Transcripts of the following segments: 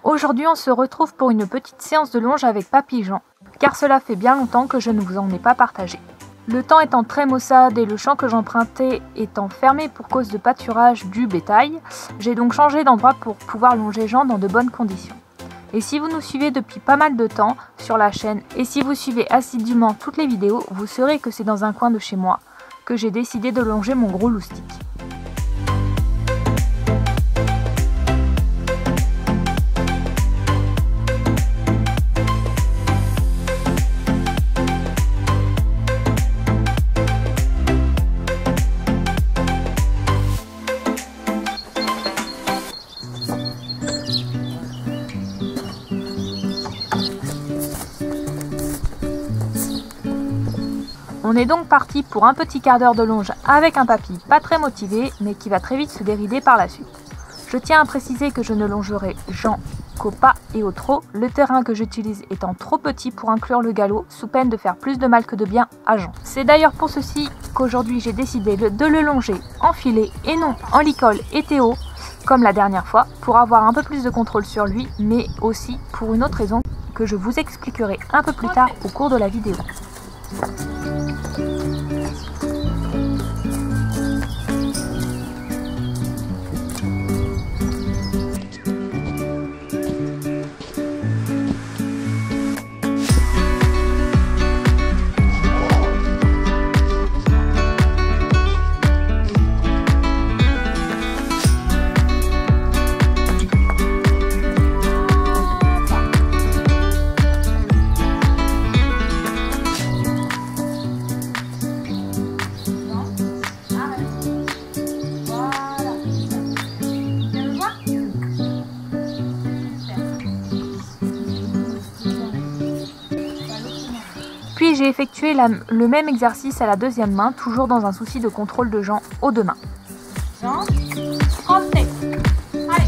Aujourd'hui, on se retrouve pour une petite séance de longe avec Papy Jean, car cela fait bien longtemps que je ne vous en ai pas partagé. Le temps étant très maussade et le champ que j'empruntais étant fermé pour cause de pâturage du bétail, j'ai donc changé d'endroit pour pouvoir longer Jean dans de bonnes conditions. Et si vous nous suivez depuis pas mal de temps sur la chaîne et si vous suivez assidûment toutes les vidéos, vous saurez que c'est dans un coin de chez moi que j'ai décidé de longer mon gros loustic. On est donc parti pour un petit quart d'heure de longe avec un papy pas très motivé, mais qui va très vite se dérider par la suite. Je tiens à préciser que je ne longerai Jean qu'au pas et au trot, le terrain que j'utilise étant trop petit pour inclure le galop, sous peine de faire plus de mal que de bien à Jean. C'est d'ailleurs pour ceci qu'aujourd'hui j'ai décidé de le longer en filet et non en licol et théo, comme la dernière fois, pour avoir un peu plus de contrôle sur lui, mais aussi pour une autre raison que je vous expliquerai un peu plus tard au cours de la vidéo. Puis j'ai effectué le même exercice à la deuxième main, toujours dans un souci de contrôle de Jean aux deux mains. Jean, rentrez. Allez.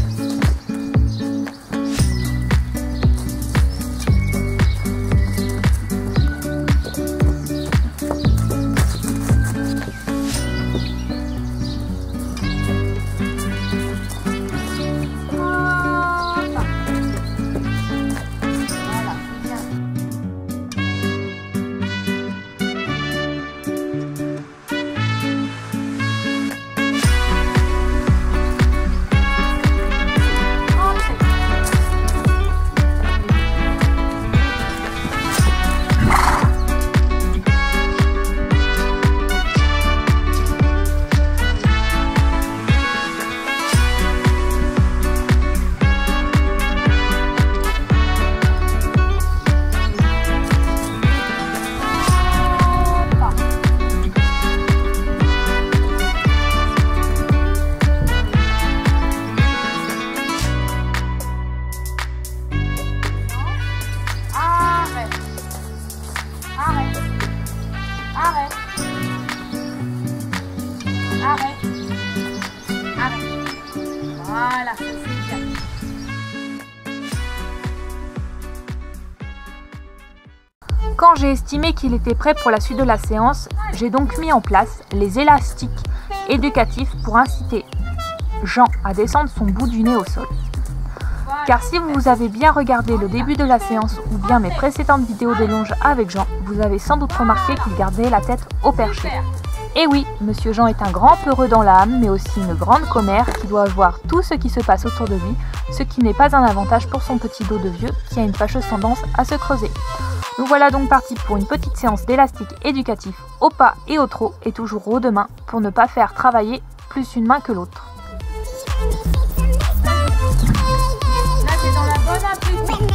Voilà, c'est bien. Quand j'ai estimé qu'il était prêt pour la suite de la séance, j'ai donc mis en place les élastiques éducatifs pour inciter Jean à descendre son bout du nez au sol. Car si vous avez bien regardé le début de la séance ou bien mes précédentes vidéos de longe avec Jean, vous avez sans doute remarqué qu'il gardait la tête au perché. Et oui, Monsieur Jean est un grand peureux dans l'âme, mais aussi une grande commère qui doit voir tout ce qui se passe autour de lui, ce qui n'est pas un avantage pour son petit dos de vieux qui a une fâcheuse tendance à se creuser. Nous voilà donc partis pour une petite séance d'élastique éducatif au pas et au trot et toujours aux deux mains pour ne pas faire travailler plus une main que l'autre. Là c'est dans la bonne impulsion.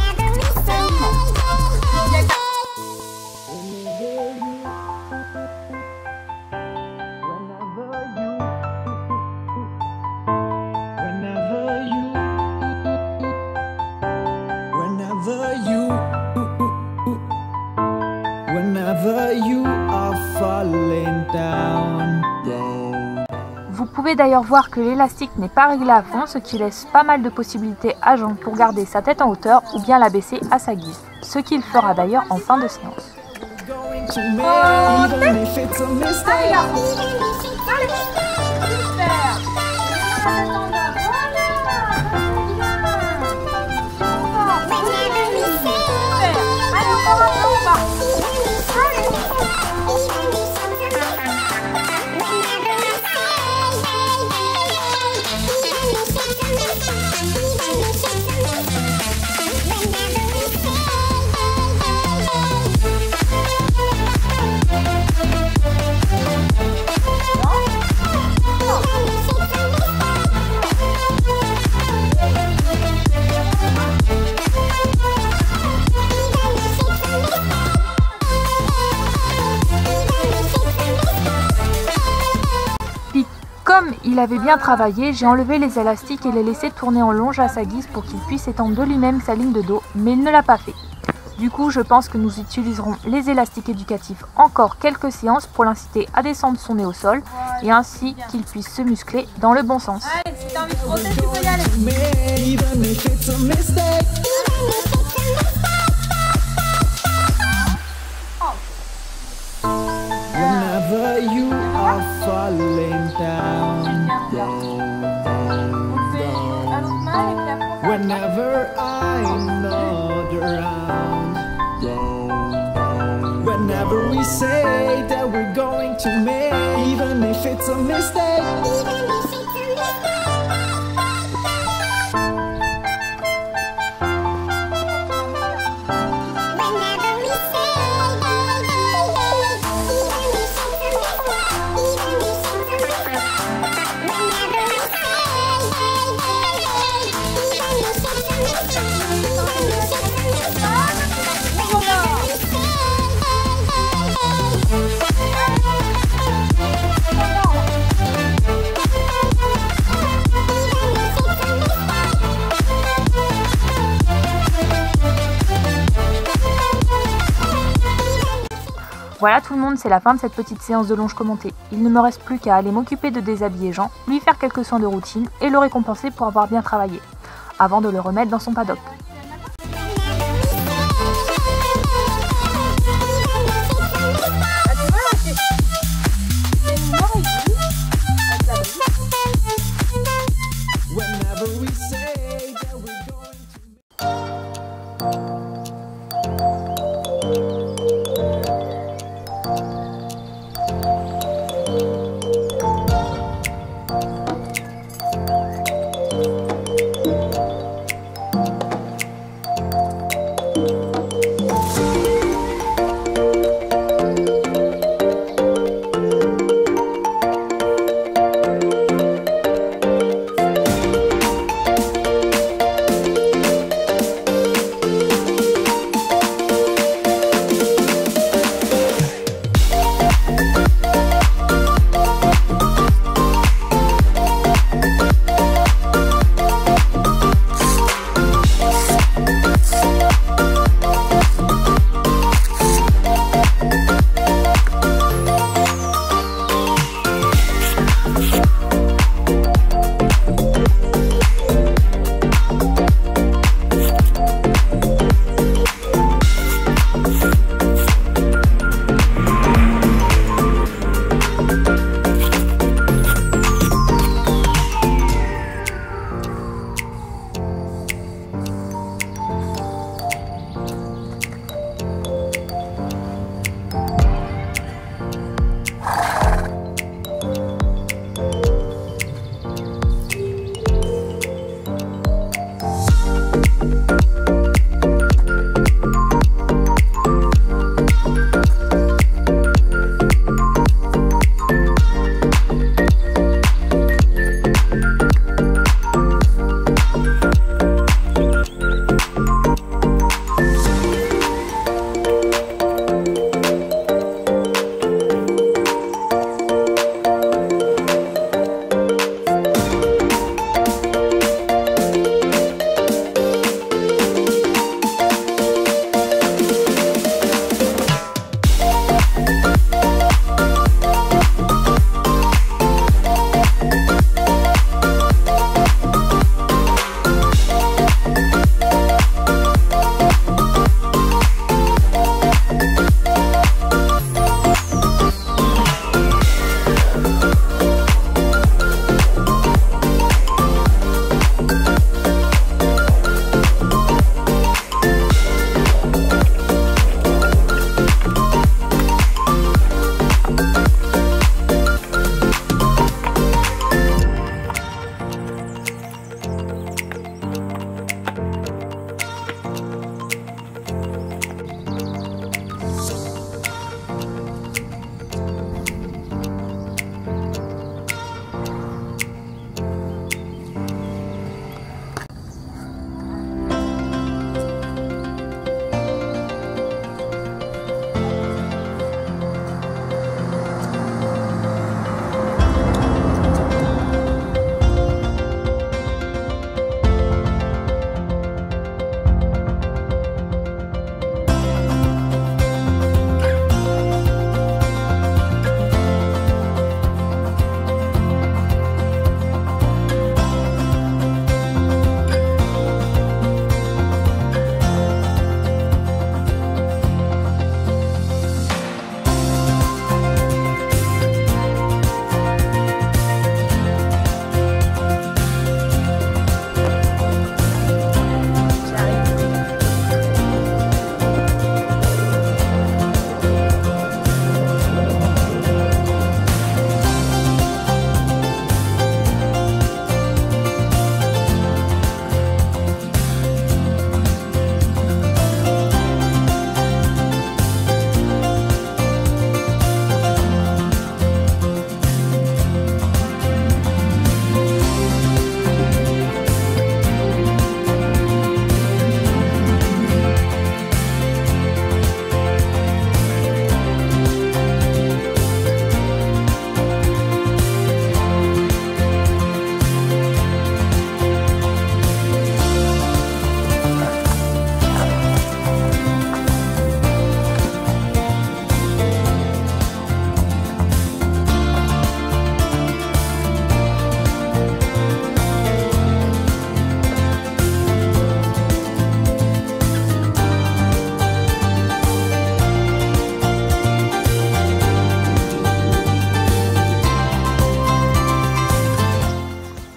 pouvez d'ailleurs voir que l'élastique n'est pas réglé à fond, ce qui laisse pas mal de possibilités à Jean pour garder sa tête en hauteur ou bien la baisser à sa guise, ce qu'il fera d'ailleurs en fin de séance. Comme il avait bien travaillé, j'ai enlevé les élastiques et les laissé tourner en longe à sa guise pour qu'il puisse étendre de lui-même sa ligne de dos, mais il ne l'a pas fait. Du coup, je pense que nous utiliserons les élastiques éducatifs encore quelques séances pour l'inciter à descendre son nez au sol et ainsi qu'il puisse se muscler dans le bon sens. Allez, si t'as envie de frotter, tu peux y aller. Whenever you are falling down, whenever I'm not around, whenever we say that we're going to make, even if it's a mistake. Voilà tout le monde, c'est la fin de cette petite séance de longe commentée. Il ne me reste plus qu'à aller m'occuper de déshabiller Jean, lui faire quelques soins de routine et le récompenser pour avoir bien travaillé, avant de le remettre dans son paddock.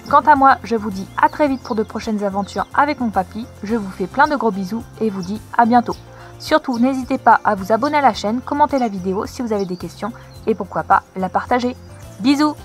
Quant à moi, je vous dis à très vite pour de prochaines aventures avec mon papy. Je vous fais plein de gros bisous et vous dis à bientôt. Surtout, n'hésitez pas à vous abonner à la chaîne, commenter la vidéo si vous avez des questions et pourquoi pas la partager. Bisous!